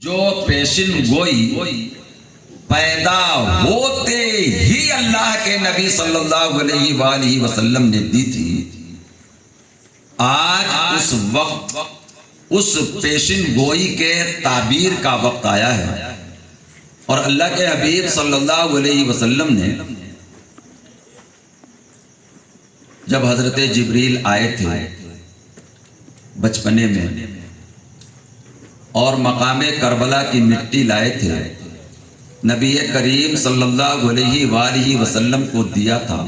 जो पेशिन गोई पैदा होते ही अल्लाह के नबी सल्लल्लाहु अलैहि वसल्लम ने दी थी, आज उस वक्त उस पेशिन गोई के ताबीर का वक्त आया है। और अल्लाह के हबीब सल्लल्लाहु अलैहि वसल्लम ने जब हजरत जिब्रील आए थे बचपने में और मकामे करबला की मिट्टी लाए थे, नबी करीम सल्लल्लाहु अलैहि वसल्लम को दिया था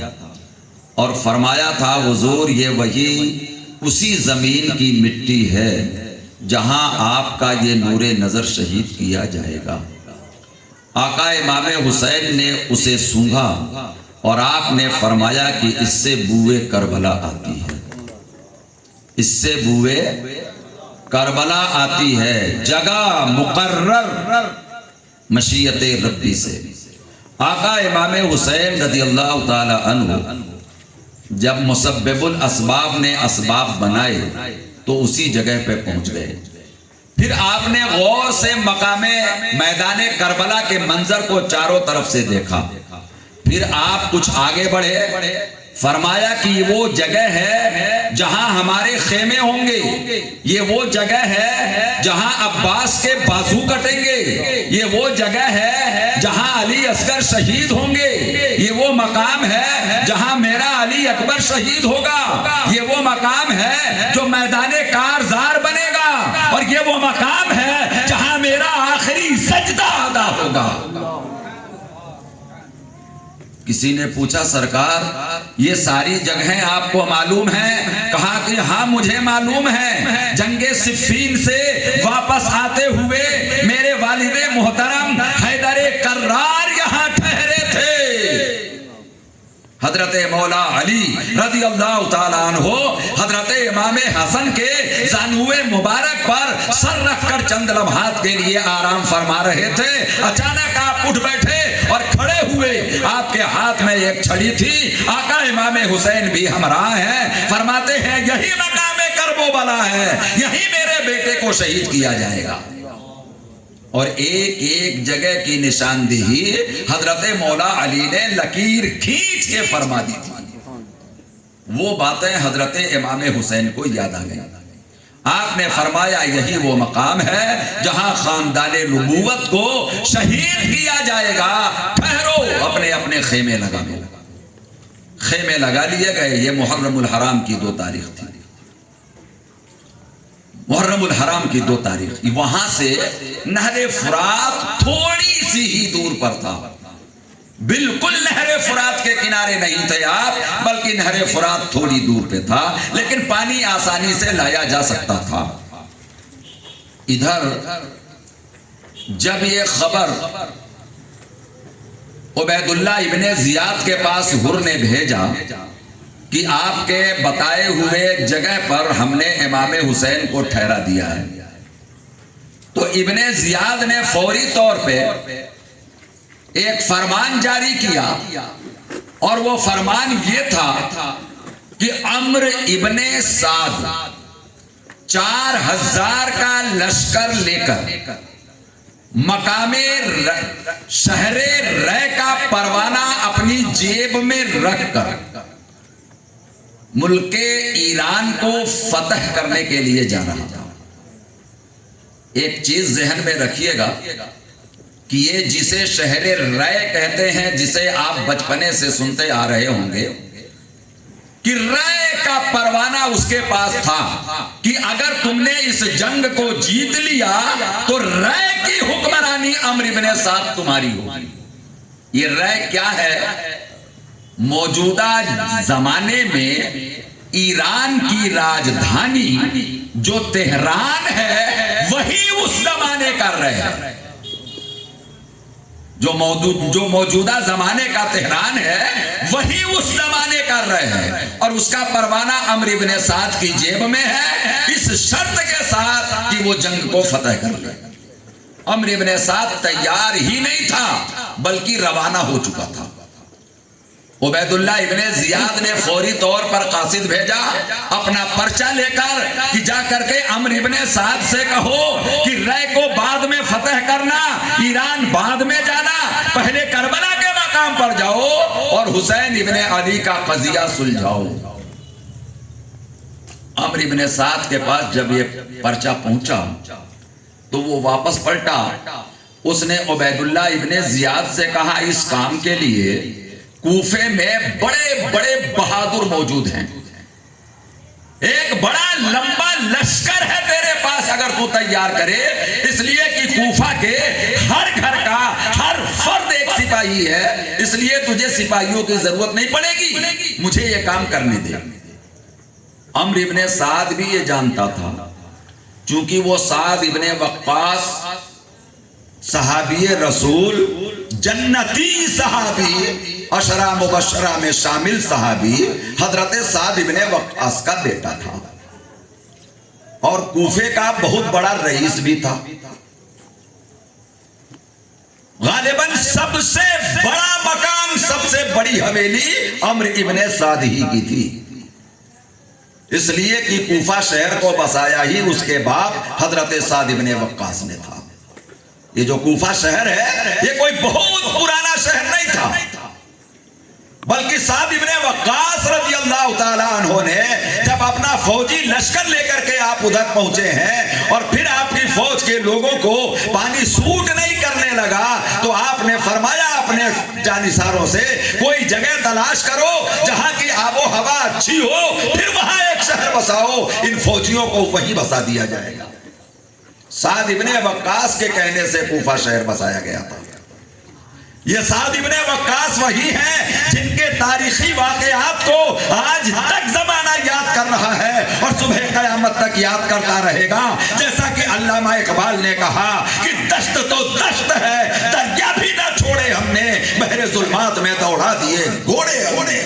और फरमाया था हुजूर ये वही उसी ज़मीन की मिट्टी है जहां आपका ये नूरे नज़र शहीद किया जाएगा। आका इमाम हुसैन ने उसे सूंघा और आपने फरमाया कि इससे बूए करबला आती है, इससे बूए करबला आती है, जगह मुकर्रर मशीयत रब्बी से। आका इमाम हुसैन रज़ियल्लाहु ताला अन्हु जब मुसब्बिबुल असबाब ने असबाब बनाए तो उसी जगह पे पहुंच गए। फिर आपने गौर से मकामे मैदाने करबला के मंजर को चारों तरफ से देखा। फिर आप कुछ आगे बढ़े, फरमाया कि वो जगह है जहां हमारे खेमे होंगे, ये वो जगह है जहां अब्बास के बाजू कटेंगे, ये वो जगह है जहां अली असगर शहीद होंगे, ये वो मकाम है जहां मेरा अली अकबर शहीद होगा, ये वो मकाम है जो मैदाने कारजार बनेगा, और ये वो मकाम है जहां मेरा आखिरी सजदा अदा होगा। किसी ने पूछा सरकार ये सारी जगहें आपको मालूम हैं? कहा कि हाँ मुझे मालूम है। जंगे सिफ़ीन से वापस आते हुए मेरे वालिदे मोहतरम हैदरे कर्रार यहाँ ठहरे थे। हजरत मौला अली रज़ियल्लाहु ताला अन्हु हजरत इमाम हसन के जानुए मुबारक पर सर रखकर चंद लम्हात के लिए आराम फरमा रहे थे। अचानक आप उठ बैठे और खड़े हुए, आपके हाथ में एक छड़ी थी। आका इमाम हुसैन भी हमरा हैं, फरमाते हैं यही मकामे करबला है, यही मेरे बेटे को शहीद किया जाएगा। और एक एक जगह की निशानदेही हजरत मौला अली ने लकीर खींच के फरमा दी थी। वो बातें हजरत इमाम हुसैन को याद आ गई। आपने फरमाया यही वो मकाम है जहां खानदाने नबूवत को शहीद किया जाएगा। ठहरो, अपने अपने खेमे लगा लो। खेमे लगा लिए गए। ये मुहर्रमुल हराम की 2 तारीख थी। मुहर्रमुल हराम की 2 तारीख। वहां से नहरे फुरात थोड़ी सी ही दूर पर था। बिल्कुल नहरे फुरात के किनारे नहीं थे आप, बल्कि नहरे फुरात थोड़ी दूर पे था, लेकिन पानी आसानी से लाया जा सकता था। इधर जब ये खबर उबैदुल्लाह इब्ने जियाद के पास हुर ने भेजा कि आपके बताए हुए जगह पर हमने इमाम हुसैन को ठहरा दिया है, तो इब्ने जियाद ने फौरी तौर पे एक फरमान जारी किया। और वो फरमान ये था कि अम्र इब्ने साद 4000 का लश्कर लेकर मकामे शहरे रै का परवाना अपनी जेब में रखकर मुल्के ईरान को फतह करने के लिए जा रहा था। एक चीज जहन में रखिएगा कि ये जिसे शहरे रै कहते हैं, जिसे आप बचपने से सुनते आ रहे होंगे कि रै का परवाना उसके पास था कि अगर तुमने इस जंग को जीत लिया तो रै की हुक्मरानी अम्र इब्ने साद तुम्हारी होगी। ये रै क्या है? मौजूदा जमाने में ईरान की राजधानी जो तेहरान है वही उस जमाने का रै है। जो मौजूदा जमाने का तेहरान है वही उस जमाने का रै है। और उसका परवाना अम्र इब्ने साद की जेब में है, इस शर्त के साथ कि वो जंग को फतह कर ले। अम्र इब्ने साद तैयार ही नहीं था, बल्कि रवाना हो चुका था। उबैदुल्लाह इब्ने जियाद ने फौरी तौर पर कासिद भेजा अपना पर्चा लेकर कि जा करके अम्र इब्ने साद से कहो कि रै को बाद में फतह ईरान बाद में जाना, पहले करबला के मकाम पर जाओ और हुसैन इब्ने अली का कजिया सुलझाओ। अम्र इब्ने साद के पास जब ये पर्चा पहुंचा तो वो वापस पलटा। उसने उबैदुल्लाह इब्ने जियाद से कहा, इस काम के लिए कूफे में बड़े बड़े बहादुर मौजूद हैं, एक बड़ा लंबा लश्कर है तेरे पास, अगर तू तैयार करे, इसलिए कि कूफा के हर घर का हर फर्द एक सिपाही है, इसलिए तुझे सिपाहियों की जरूरत नहीं पड़ेगी, मुझे ये काम करने दे। अम्र इब्ने साद भी ये जानता था, चूंकि वो साद इब्ने वक्कास सहाबी रसूल, जन्नती सहाबी, अशरा मुबशरा में शामिल सहाबी हजरत साद इब्ने वक्कास का बेटा था और कूफे का बहुत बड़ा रईस भी था। गालिबन सबसे बड़ा मकाम, सबसे बड़ी हवेली अम्र इब्ने साद ही की थी, इसलिए कि कूफा शहर को बसाया ही उसके बाप हजरत साद इब्ने वक्कास ने था। ये जो कूफा शहर है ये कोई बहुत पुराना शहर नहीं था, बल्कि साद इब्ने वक्कास रज़ियल्लाहु ताला अन्हु ने जब अपना फौजी लश्कर लेकर के आप उधर पहुंचे हैं और फिर आपकी फौज के लोगों को पानी सूट नहीं करने लगा, तो आपने फरमाया अपने जानिसारों से, कोई जगह तलाश करो जहां की आबो हवा अच्छी हो, फिर वहां एक शहर बसाओ, इन फौजियों को वहीं बसा दिया जाएगा। साद इब्ने वक्कास के कहने से कूफा शहर बसाया गया था। ये साद इब्ने वक्कास वही हैं जिनके तारीखी वाकयात को आज तक जमाना याद कर रहा है और सुबह कयामत तक याद करता रहेगा। जैसा कि अल्लामा इकबाल ने कहा कि दश्त तो दश्त है, दरिया भी ना छोड़े हमने, बहरे जुल्मात में दौड़ा दिए घोड़े घोड़े।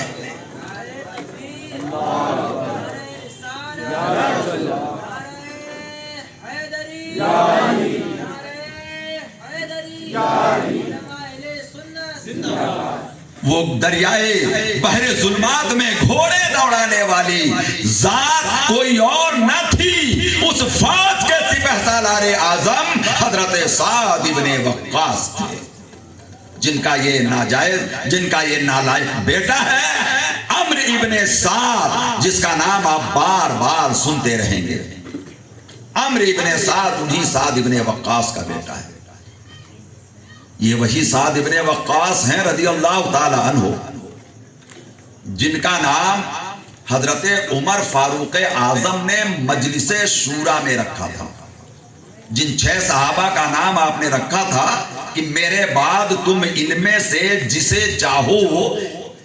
वो दरियाए बहरे जुल्मात में घोड़े दौड़ाने वाली जात कोई और न थी, उस फौज के सिपहसालार आजम हजरत साद इब्ने वक्कास थे, जिनका ये नाजायज, जिनका ये नालायक बेटा है अम्र इब्ने साद, जिसका नाम आप बार बार सुनते रहेंगे। अम्र इब्ने साद उन्हीं साद इब्ने वक्कास का बेटा है। ये वही साद इब्ने वक्कास हैं रज़ियल्लाहु ताला अन्हु, जिनका नाम हजरत उमर फारूक आजम ने मजलिसे शूरा में रखा था। जिन 6 सहाबा का नाम आपने रखा था कि मेरे बाद तुम इनमें से जिसे चाहो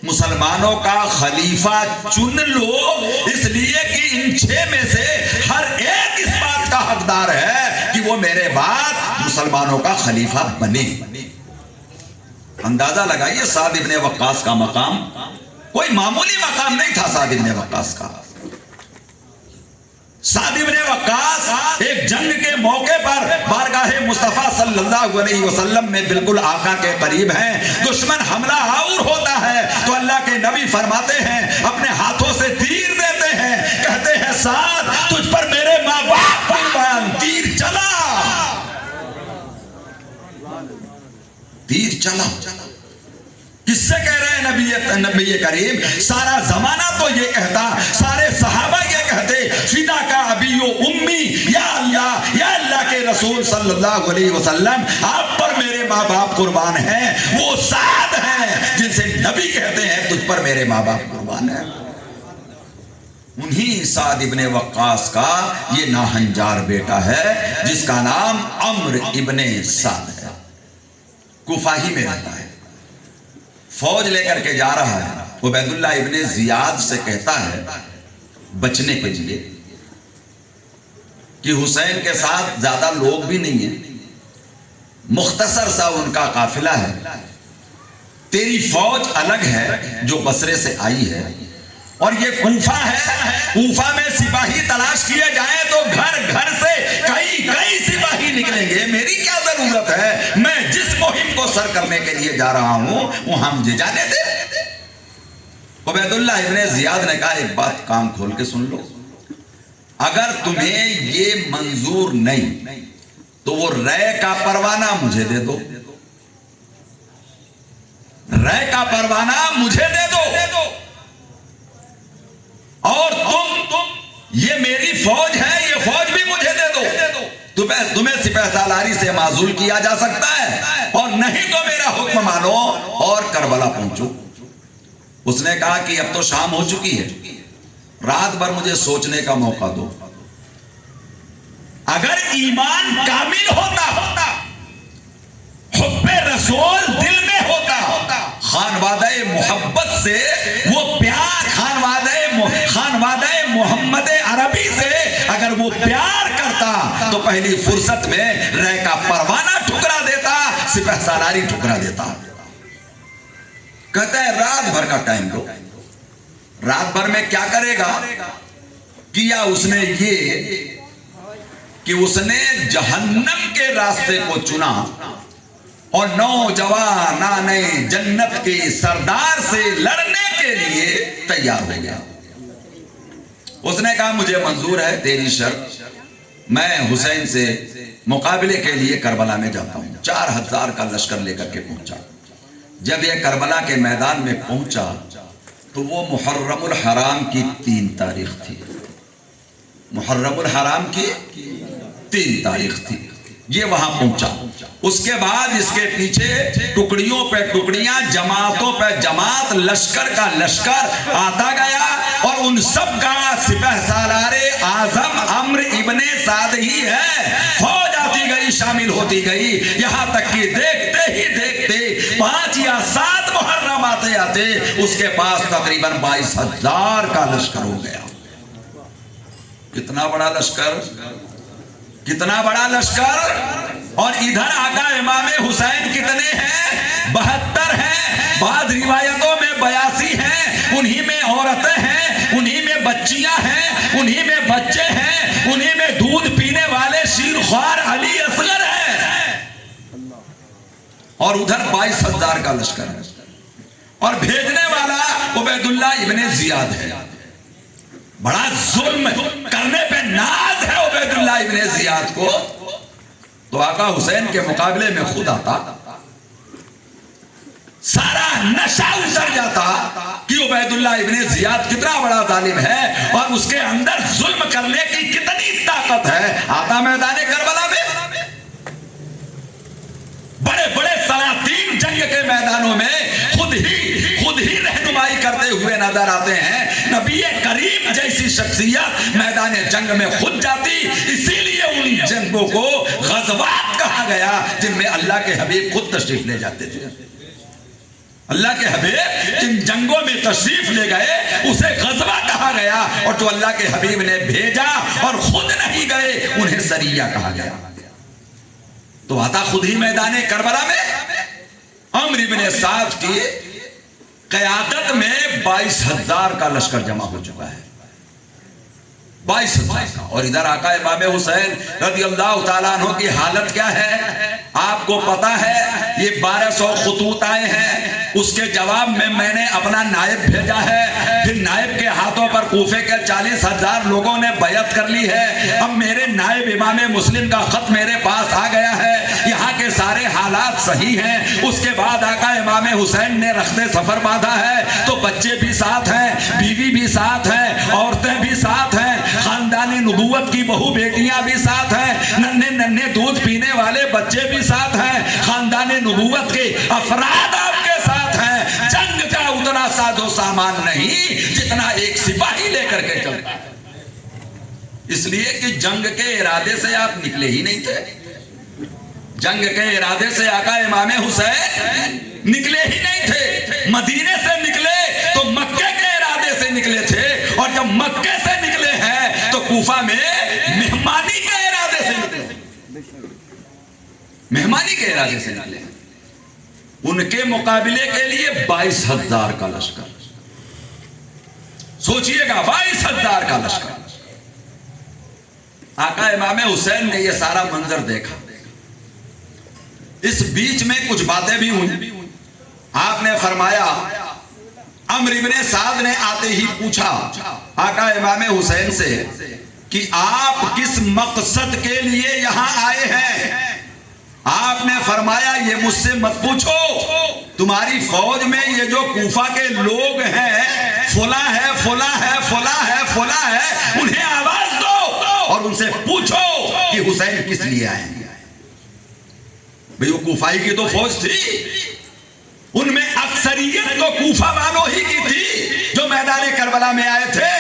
मुसलमानों का खलीफा चुन लो, इसलिए कि इन 6 में से हर एक इस बात का हकदार है कि वो मेरे बाद मुसलमानों का खलीफा बने। अंदाजा लगाइए साद इब्ने वक्कास का मकाम कोई मामूली मकाम नहीं था। साद इब्ने वक्कास का, साद इब्ने वक्कास एक जंग के मौके पर बारगाहे मुस्तफा सल्लल्लाहु अलैहि वसल्लम में बिल्कुल आका के करीब हैं। दुश्मन हमला आउर होता है तो अल्लाह के नबी फरमाते हैं, अपने हाथों से तीर देते हैं, कहते हैं साद तुझ पर मेरे माँ बाप कुर्बान, तीर चला, तीर चला। किससे कह रहे हैं नबी करीम? सारा जमाना तो ये कहता, सारे सहाबा ये कहते, फिदा का अबीयो उम्मी, या अल्लाह के रसूल सल्लल्लाहु अलैहि वसल्लम आप पर मेरे माँ बाप कुर्बान हैं। वो साद हैं जिनसे नबी कहते हैं तुझ पर मेरे माँ बाप कुर्बान हैं। उन्हीं साद इब्ने वक्कास का ये नाहंजार बेटा है जिसका नाम अम्र इब्ने साद है। कुफा ही में रहता है, फौज लेकर के जा रहा है। उबैदुल्लाह इब्ने जियाद से कहता है बचने के लिए कि हुसैन के साथ ज्यादा लोग भी नहीं है, मुख्तसर सा उनका काफिला है, तेरी फौज अलग है जो बसरे से आई है और ये कूफा है। कूफा में सिपाही तलाश किए जाए तो घर घर से कई सिपाही निकलेंगे, मेरी क्या जरूरत है, मैं जिस मुहिम को सर करने के लिए जा रहा हूं वहां मुझे जाने दे। उबैदुल्लाह इब्ने जियाद ने कहा एक बात कान खोल के सुन लो, अगर तुम्हें ये मंजूर नहीं तो वो रै का परवाना मुझे दे दो, रै का परवाना मुझे दे दो, और तुम ये मेरी फौज है, ये फौज भी मुझे दे दो। तुम्हें सिपह सालारी से माजूल किया जा सकता है, और नहीं तो मेरा हुक्म मानो और करबला पहुंचो। उसने कहा कि अब तो शाम हो चुकी है, रात भर मुझे सोचने का मौका दो। अगर ईमान कामिल होता, हुब्बे रसूल दिल में होता, खानवादे मोहब्बत से वो प्यार, खानवादे मोहम्मद अरबी से अगर वो प्यार करता तो पहली फुर्सत में रै का परवाना ठुकरा देता, सिपह सालारी ठुकरा देता। कहता है रात भर का टाइम दो। रात भर में क्या करेगा? किया उसने ये कि उसने जहन्नम के रास्ते को चुना और नौजवानाने जन्नत के सरदार से लड़ने के लिए तैयार हो गया। उसने कहा मुझे मंजूर है तेरी शर्त, मैं हुसैन से मुकाबले के लिए करबला में जाता हूं। 4000 का लश्कर लेकर के पहुंचा। जब यह करबला के मैदान में पहुंचा तो वो मुहर्रमुल हराम की 3 तारीख थी। मुहर्रमुल हराम की 3 तारीख थी। ये वहां पहुंचा। उसके बाद इसके पीछे टुकड़ियों पे टुकड़ियां, जमातों पे जमात, लश्कर का लश्कर आता गया, और उन सब का सिपह सालारे आजम अम्र इब्ने साद ही है। फौज आती गई, शामिल होती गई, यहां तक कि देखते ही देखते 5 या 7 मुहर्रम आते आते उसके पास तकरीबन 22,000 का लश्कर हो गया। कितना बड़ा लश्कर, कितना बड़ा लश्कर। और इधर आका इमामे हुसैन कितने हैं? 72 हैं। बाद रिवायतों में 82 हैं। उन्हीं में औरतें हैं, उन्हीं में बच्चियां हैं, उन्हीं में बच्चे हैं, उन्हीं में दूध पीने वाले शीरख्वार अली असगर हैं, और उधर 22,000 का लश्कर है। और भेजने वाला उबैदुल्लाह इब्ने जियाद है। बड़ा जुल्म करने पे नाज है उबैदुल्लाह इब्ने जियाद को। तो आका हुसैन के मुकाबले में खुद आता, सारा नशा उतर जाता कि उबैदुल्लाह इब्ने जियाद कितना बड़ा जालिम है और उसके अंदर जुल्म करने की कितनी ताकत है। आता मैदाने करबला में, बड़े बड़े सलातीन जंग के मैदानों में खुद ही रहनुमाई करते हुए नजर आते हैं। नबी करीम जैसी शख्सियत मैदान जंग में खुद जाती, इसीलिए उन जंगों को गज़वात कहा गया जिनमें अल्लाह के हबीब खुद तशरीफ ले जाते थे। अल्लाह के हबीब जिन जंगों में तशरीफ ले गए उसे गज़वा कहा गया, और जो अल्लाह के हबीब ने भेजा और खुद नहीं गए उन्हें सरिया कहा गया। तो आता खुद ही मैदान करबला में अम्र इब्ने साद की क़यादत में 22,000 का लश्कर जमा हो चुका है। 22,000 का। और इधर आका इमाम हुसैन रज़ियल्लाहु ताला अन्हु की हालत क्या है आपको पता है। ये 1200 खुतूत आए हैं, उसके जवाब में मैंने अपना नायब भेजा है। फिर नायब के हाथों पर कूफे के 40,000 लोगों ने बैअत कर ली है। अब मेरे नायब इमाम मुस्लिम का खत मेरे पास आ गया है, यहाँ के सारे हालात सही हैं। उसके बाद आका इमाम हुसैन ने रख्ते सफर बांधा है, तो बच्चे भी साथ हैं, बीवी भी साथ हैं, औरतें भी साथ हैं, खानदानी नबूवत की बहू बेटियां भी साथ हैं, नन्हे नन्हे दूध पीने वाले बच्चे भी साथ हैं, खानदानी नबूवत के अफराद आपके साथ हैं। जंग का उतना साजो सामान नहीं जितना एक सिपाही लेकर के चलता है। इसलिए कि जंग के इरादे से आप निकले ही नहीं थे। जंग के इरादे से आका इमाम हुसैन निकले ही नहीं थे। मदीने से निकले तो मक्के के इरादे से निकले थे, और जब मक्के से निकले हैं तो कूफा में मेहमानी के इरादे से निकले, मेहमानी के इरादे से निकले। उनके मुकाबले के लिए 22,000 का लश्कर, सोचिएगा 22,000 का लश्कर। आका इमाम हुसैन ने यह सारा मंजर देखा। इस बीच में कुछ बातें भी हुई। आपने फरमाया, अम्र इब्ने साद ने आते ही पूछा आका इमाम हुसैन से कि आप किस मकसद के लिए यहां आए हैं। आपने फरमाया ये मुझसे मत पूछो, तुम्हारी फौज में ये जो कूफा के लोग हैं, फुला है फुला है फुला है फुला है, उन्हें आवाज दो और उनसे पूछो कि हुसैन किस लिए आए हैं। भाई वो कूफाई की तो फौज थी, उनमें अक्सरियत तो कूफा वालों ही की थी जो मैदान करबला में आए थे।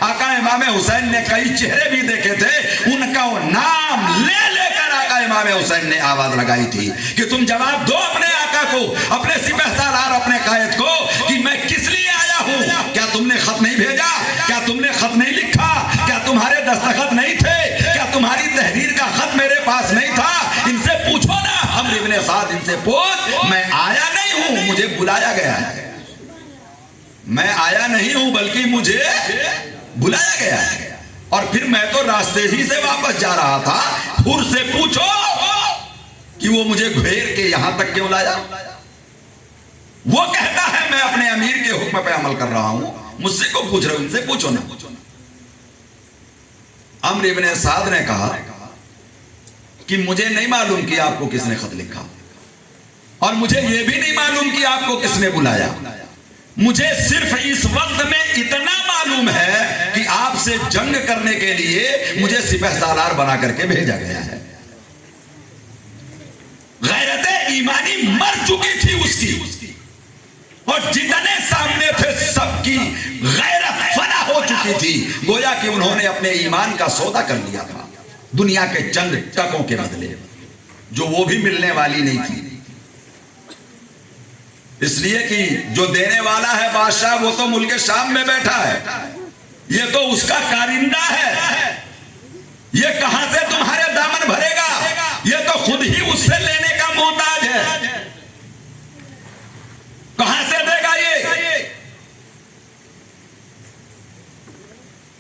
आका इमाम हुसैन ने कई चेहरे भी देखे थे, उनका वो नाम ले लेकर आका इमाम हुसैन ने आवाज लगाई थी कि तुम जवाब दो अपने आका को, अपने सिपहसालार, अपने कायद को कि मैं किस लिए आया हूं। क्या तुमने खत नहीं भेजा? क्या तुमने खत नहीं लिखा? क्या तुम्हारे दस्तखत नहीं थे? क्या तुम्हारी तहरीर का खत मेरे पास नहीं था? इनसे पूछो ना, अम्र इब्ने साद, इनसे पूछ। मैं आया नहीं हूं, मुझे बुलाया गया है। मैं आया नहीं हूं बल्कि मुझे बुलाया गया है। और फिर मैं तो रास्ते ही से वापस जा रहा था। हुर से पूछो कि वो मुझे घेर के यहां तक क्यों लाया। वो कहता है मैं अपने अमीर के हुक्म पे अमल कर रहा हूं, मुझसे को पूछ रहे हो, उनसे पूछो ना। अम्र इब्ने साद ने कहा कि मुझे नहीं मालूम कि आपको किसने खत लिखा, और मुझे यह भी नहीं मालूम कि आपको किसने बुलाया। मुझे सिर्फ इस वक्त में इतना मालूम है कि आपसे जंग करने के लिए मुझे सिपहसालार बना करके भेजा गया है। गैरत ईमानी मर चुकी थी उसकी, और जितने सामने थे सबकी गैरत फना हो चुकी थी। गोया कि उन्होंने अपने ईमान का सौदा कर लिया था दुनिया के चंद टकों के बदले, जो वो भी मिलने वाली नहीं थी। इसलिए कि जो देने वाला है बादशाह, वो तो मुल्क शाम में बैठा है, ये तो उसका कारिंदा है। ये कहां से तुम्हारे दामन भरेगा? ये तो खुद ही उससे लेने का मोहताज है। कहां से देगा ये?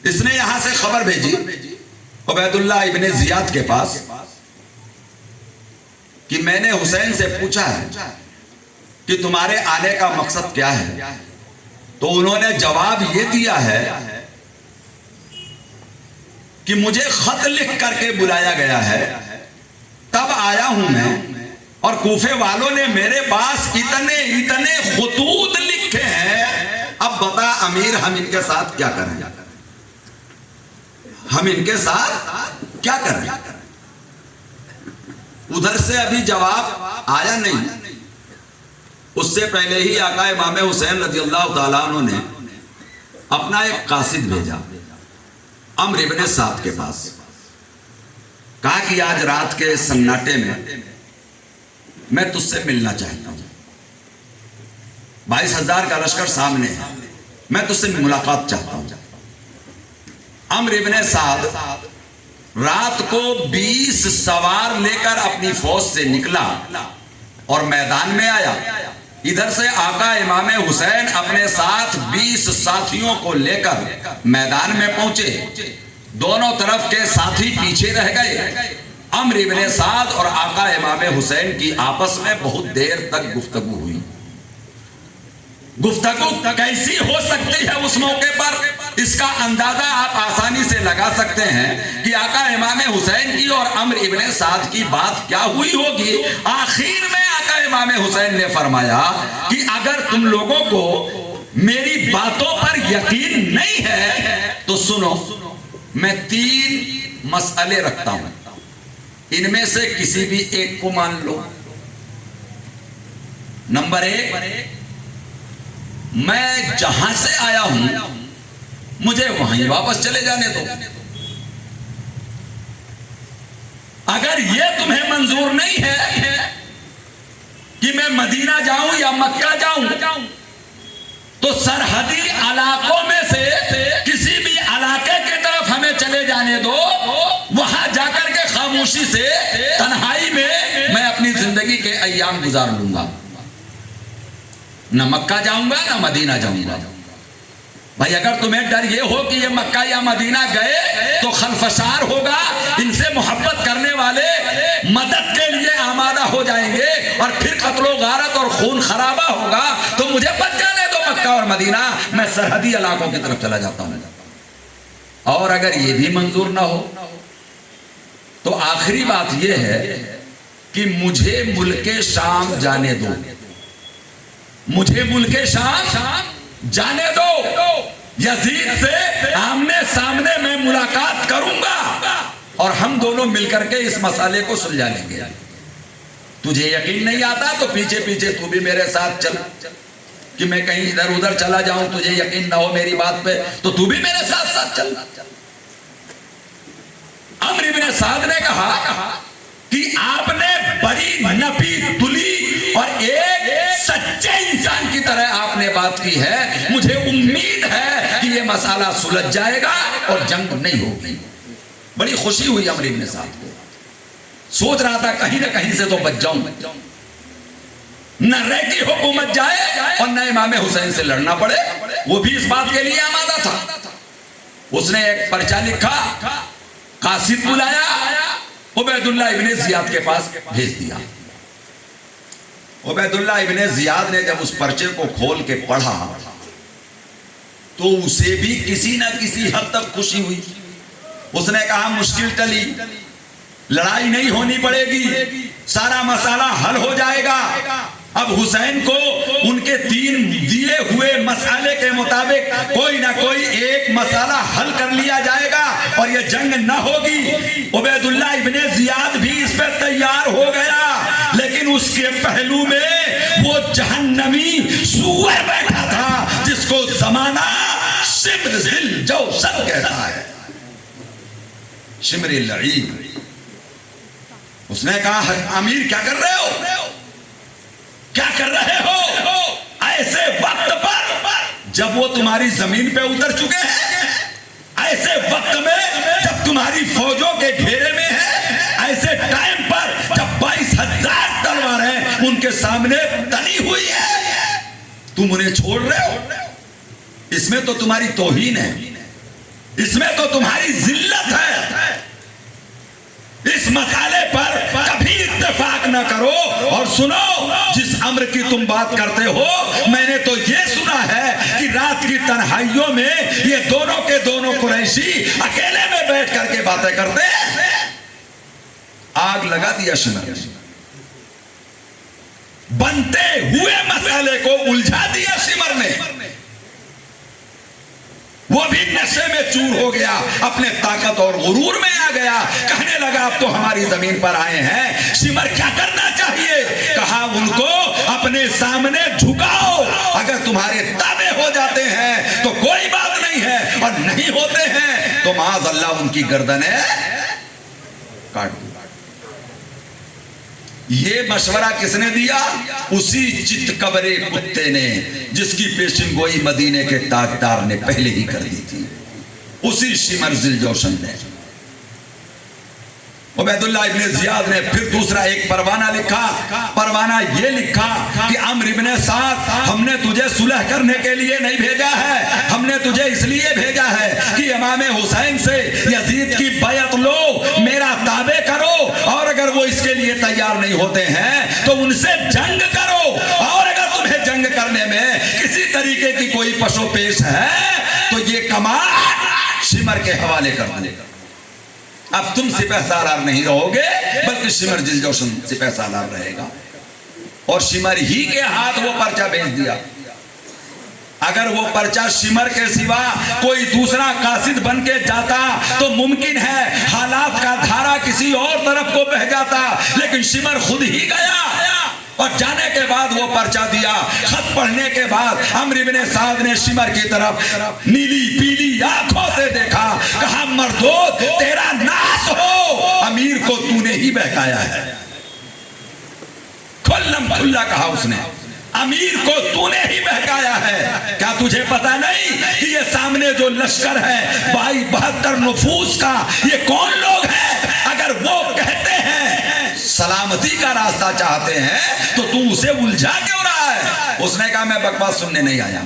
इसने यहां से खबर भेजी उबैदुल्लाह इब्ने जियाद के पास कि मैंने हुसैन से पूछा है कि तुम्हारे आने का मकसद क्या है। तो उन्होंने जवाब ये दिया है कि मुझे खत लिख करके बुलाया गया है, तब आया हूं मैं, और कूफे वालों ने मेरे पास इतने इतने खुतूत लिखे हैं। अब बता अमीर, हम इनके साथ क्या करें? हम इनके साथ क्या करें? उधर से अभी जवाब आया नहीं। उससे पहले ही आका इमाम हुसैन रज़ियल्लाहु ताला अन्हु ने अपना एक कासिद भेजा अम्र इब्ने साद के पास। कहा कि आज रात के सन्नाटे में मैं तुझसे मिलना चाहता हूं। 22,000 का लश्कर सामने है, मैं तुझसे मुलाकात चाहता हूं। अम्र इब्ने साद रात को 20 सवार लेकर अपनी फौज से निकला और मैदान में आया। इधर से आका इमाम हुसैन अपने साथ 20 साथियों को लेकर मैदान में पहुंचे। दोनों तरफ के साथी पीछे रह गए। अम्र इब्ने साद और आका इमाम हुसैन की आपस में बहुत देर तक गुफ्तगू हुई। गुफ्तगू कैसी हो सकती है उस मौके पर, इसका अंदाजा आप आसानी से लगा सकते हैं कि आका इमाम हुसैन की और अम्र इब्ने साद की बात क्या हुई होगी। आखिर में आका इमाम हुसैन ने फरमाया कि अगर तुम लोगों को मेरी बातों पर यकीन नहीं है तो सुनो, मैं 3 मसले रखता हूं, इनमें से किसी भी एक को मान लो। नंबर 1, मैं जहां से आया हूं मुझे वहीं वापस चले जाने दो। अगर यह तुम्हें मंजूर नहीं है कि मैं मदीना जाऊं या मक्का जाऊं, तो सरहदी इलाकों में से किसी भी इलाके की तरफ हमें चले जाने दो। वहां जाकर के खामोशी से तन्हाई में मैं अपनी जिंदगी के अय्याम गुजार लूंगा। न मक्का जाऊंगा न मदीना जाऊंगा। भाई अगर तुम्हें डर ये हो कि ये मक्का या मदीना गए तो खलफशार होगा, इनसे मोहब्बत करने वाले मदद के लिए आमादा हो जाएंगे और फिर कत्लो गारत और खून खराबा होगा, तो मुझे बच जाने दो मक्का और मदीना, मैं सरहदी इलाकों की तरफ चला जाता हूं। और अगर ये भी मंजूर ना हो तो आखिरी बात यह है कि मुझे मुल्के शाम जाने दो, मुझे मुल्के शाम जाने दो, यजीद से आमने सामने मैं मुलाकात करूंगा और हम दोनों मिलकर के इस मसाले को सुलझा लेंगे। तुझे यकीन नहीं आता तो पीछे पीछे तू भी मेरे साथ चल, कि मैं कहीं इधर उधर चला जाऊं, तुझे यकीन ना हो मेरी बात पे तो तू भी मेरे साथ साथ चल। अम्र इब्न साद ने कहा कि आपने बड़ी नफी तुली और एक सच्चे इंसान की तरह आपने बात की है, मुझे उम्मीद है कि ये मसाला सुलझ जाएगा और जंग नहीं होगी। बड़ी खुशी हुई अम्र इब्न साद को, सोच रहा था कहीं ना कहीं से तो बच जाऊं, न रहती हुकूमत जाए और न इमाम हुसैन से लड़ना पड़े। वो भी इस बात के लिए आमादा था। उसने एक पर्चा लिखा, कासिद बुलाया, उबैदुल्लाह इब्ने जियाद के पास भेज दिया। उबैदुल्लाह इब्ने जियाद ने जब उस पर्चे को खोल के पढ़ा तो उसे भी किसी न किसी हद तक खुशी हुई। उसने कहा मुश्किल टली, लड़ाई नहीं होनी पड़ेगी, सारा मसाला हल हो जाएगा। अब हुसैन को उनके 3 दिए हुए मसाले के मुताबिक कोई ना कोई एक मसाला हल कर लिया जाएगा और यह जंग न होगी। उबैदुल्लाह इब्ने जियाद भी इस पर तैयार हो गया, लेकिन उसके पहलू में वो जहन्नमी सूअर बैठा था जिसको जमाना शिम्र जिल जौसन कहता है, शिम्र लईब। उसने कहा अमीर क्या कर रहे हो, क्या कर रहे हो ऐसे वक्त पर जब वो तुम्हारी जमीन पे उतर चुके हैं, ऐसे वक्त में जब तुम्हारी फौजों के घेरे में है, ऐसे टाइम पर जब 22,000 तलवारें उनके सामने तनी हुई है, तुम उन्हें छोड़ रहे हो। इसमें तो तुम्हारी तौहीन है, इसमें तो तुम्हारी जिल्लत है। इस मसाले पर कभी इत्तेफाक न करो। और सुनो, जिस अम्र की तुम बात करते हो, मैंने तो ये सुना है कि रात की तन्हाइयों में ये दोनों के दोनों कुरैशी अकेले में बैठ करके बातें करते हैं। आग लगा दिया शिमर, बनते हुए मसाले को उलझा दिया शिमर ने। वो भी नशे में चूर हो गया, अपने ताकत और गुरूर में आ गया। कहने लगा अब तो हमारी जमीन पर आए हैं, शिमर क्या करना चाहिए? कहा उनको अपने सामने झुकाओ, अगर तुम्हारे ताबे हो जाते हैं तो कोई बात नहीं है, और नहीं होते हैं तो माज़ अल्लाह उनकी गर्दनें काट दो। ये मशवरा किसने दिया? उसी चित कबरे कुत्ते ने, जिसकी पेशिनगोई मदीने के ताजदार ने पहले ही कर दी थी, उसी शिमर जिल जौशन ने। उबैदुल्लाह इब्ने जियाद ने फिर दूसरा एक परवाना लिखा। परवाना ये लिखा कि अम्र इब्ने साद, हमने तुझे सुलह करने के लिए नहीं भेजा है, हमने तुझे इसलिए भेजा है कि इमाम हुसैन से यजीद की बैअत लो, मेरा ताबे करो, और अगर वो इसके लिए तैयार नहीं होते हैं तो उनसे जंग करो, और अगर तुम्हें जंग करने में किसी तरीके की कोई पशोपेश है तो ये कमान शिमर के हवाले कर देगा। अब तुम सिपह सालार नहीं रहोगे, बल्कि शिमर जिल जौशन सिपह सालार रहेगा। और शिमर ही के हाथ वो पर्चा भेज दिया। अगर वो पर्चा शिमर के सिवा कोई दूसरा कासिद बन के जाता तो मुमकिन है हालात का धारा किसी और तरफ को बह जाता, लेकिन शिमर खुद ही गया और जाने के बाद वो पर्चा दिया। खत पढ़ने के बाद अम्र इब्ने साद ने शिमर की तरफ नीली पीली आंखों से देखा, कहा मर्दो तेरा नाश हो, अमीर को तूने ही बहकाया है। खुल्लम खुल्ला कहा उसने, अमीर को तूने ही बहकाया है। क्या तुझे पता नहीं कि ये सामने जो लश्कर है 72 नफूस का, ये कौन लोग हैं? अगर वो कहते हैं सलामती का रास्ता चाहते हैं तो तू उसे उलझा क्यों रहा है? उसने कहा मैं बकवास सुनने नहीं आया,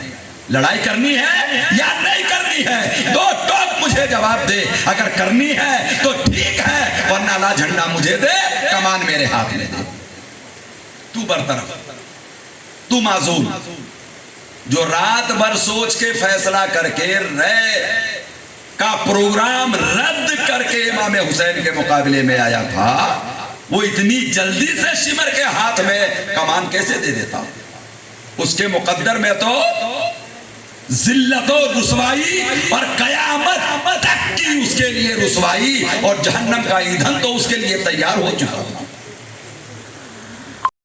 लड़ाई करनी है या नहीं करनी है, दो टोक मुझे जवाब दे। अगर करनी है तो ठीक है, वरना ला झंडा मुझे दे, कमान मेरे हाथ में दे। तू बरतरफ, तू माजूम, जो रात भर सोच के फैसला करके रहे का प्रोग्राम रद्द करके इमाम हुसैन के मुकाबले में आया था, वो इतनी जल्दी से शिमर के हाथ में कमान कैसे दे देता? उसके मुकद्दर में तो जिल्लत और रुसवाई और कयामत तक की उसके लिए रुसवाई और जहन्नम का ईंधन तो उसके लिए तैयार हो चुका था।